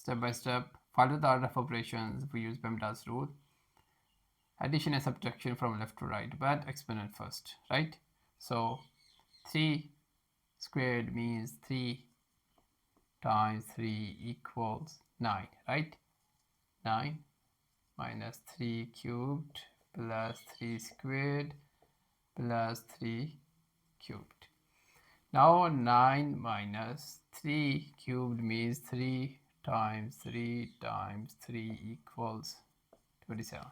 step by step. Follow the order of operations. We use Bemda's rule. Addition and subtraction from left to right, but exponent first, right? So 3 squared means 3 times 3 equals 9, right? 9 minus 3 cubed plus 3 squared plus 3 cubed. Now 9 minus 3 cubed means 3 times 3 times 3 equals 27.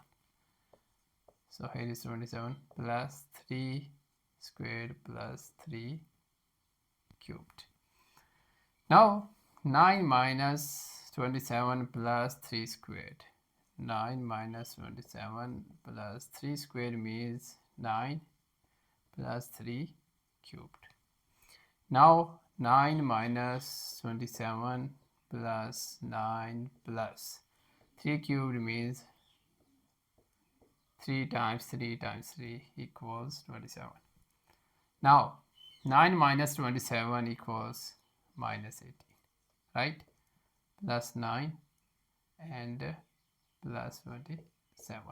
So here is 27 plus 3 squared plus 3 cubed. Now 9 minus 27 plus 3 squared. 9 minus 27 plus 3 squared means 9 plus 3 cubed. Now 9 minus 27 plus 9 plus 3 cubed means 3 times 3 times 3 equals 27. Now 9 minus 27 equals minus 18, right? Plus 9 and plus 27.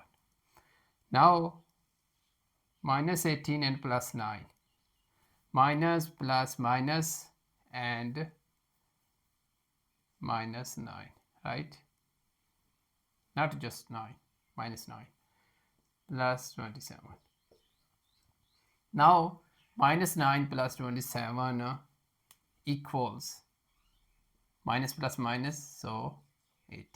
Now minus 18 and plus 9. Minus plus minus and minus 9, right? Not just 9, minus 9 plus 27. Now minus 9 plus 27 equals minus plus minus, so 18.